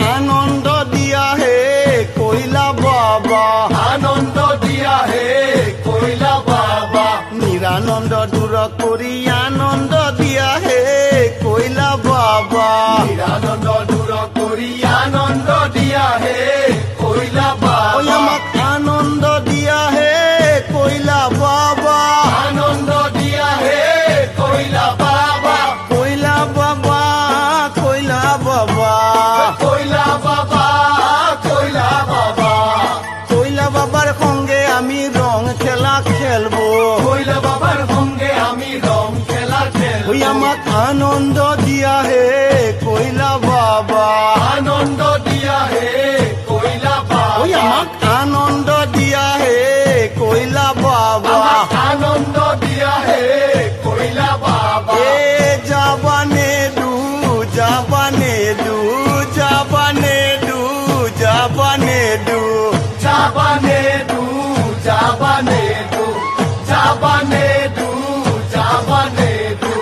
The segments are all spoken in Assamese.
আনন্দ দিয়া হে কইলা বাবা আনন্দ দিয়া হে কইলা বাবা নিরানন্দ দূর করি আনন্দ দিয়া হে কইলা বাবা নিরানন্দ দূর করি আনন্দ দিয়া হে কইলা বাবা ওই আমাক আনন্দ দিয়া হে কইলা বাবা আনন্দ দিয়া হে কইলা বাবা কইলা বাবা কইলা বাবা কইলা বাবা কইলা বাবা কইলা বাবার সঙ্গে আমি রং খেলা খেলবো কইলা বাবার সঙ্গে আমি রং খেলা খেলবো ওই আমাক আনন্দ দিয়া হে কইলা বাবা আনন্দ দিয়া হে কইলা ওই বাবা আমাক আনন্দ দিয়া হে কইলা বাবা আনন্দ দিয়া হে কইলা বাবা এ জাবানে দু জাবানে দু জাবানে দু জাবানে দু জাবানে দু জাবানে দু জাবানে দু জাবানে দু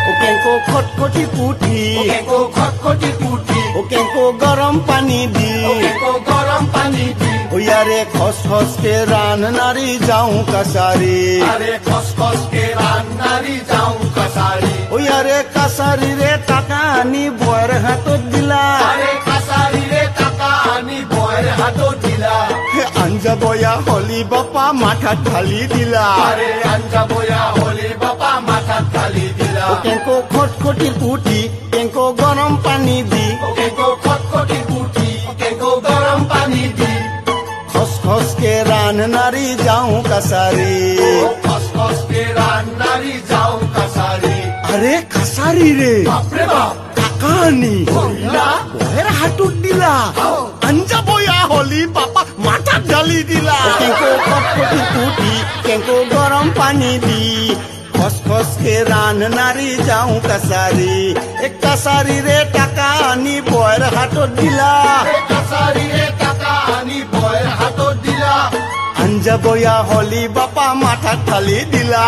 ওকেঙ্কো খটখটি পুঠি ওকেকো খটখটি পুঠি ওকেঙ্কো গরম পানি দি ওকেকো গরম পানি দি ওয়ারে খস খস কে রান নারী যাও কাসারি আরে খসখস কে রান্নারি যাও কাসারি ওয়ারে কাসারি রে টাকা আনি বয়ের হাতত দিলা আরে কাসারি রে টাকা আনি বয়ের হাতত দিলা আঞ্জা বয়া হলি বাপা মাথা ঢালি দিলা আরে আঞ্জা বয়া হলি বাবা মাথা ঢালি দিলা ওকেঙ্কো খটখটি পুঠি কেঙ্কো গরম পানি দি ওকেকো খটখটি পুঠি ওকেকো গরম পানি দি খস খস কে রান নারী যাও কাসারি খসখস কে রান্নারি যাও কাসারি আরে কাসারি রে বাপরে বাপ টাকা আনি দিলা বয়ের হাতত দিলা আঞ্জা বয়া হলি বাপা মাথা ঢালি দিলা কেঙ্কো খটখটি পুঠি কেঙ্কো গরম পানি দি খস খস কে রান নারী যাও কাসারি এক কাসারি রে টাকা আনি বয়ের হাতত দিলা কাসারি রে টাকা আনি বয়ের হাতত দিলা আঞ্জা বয়া হলি বাপা মাথা ঢালি দিলা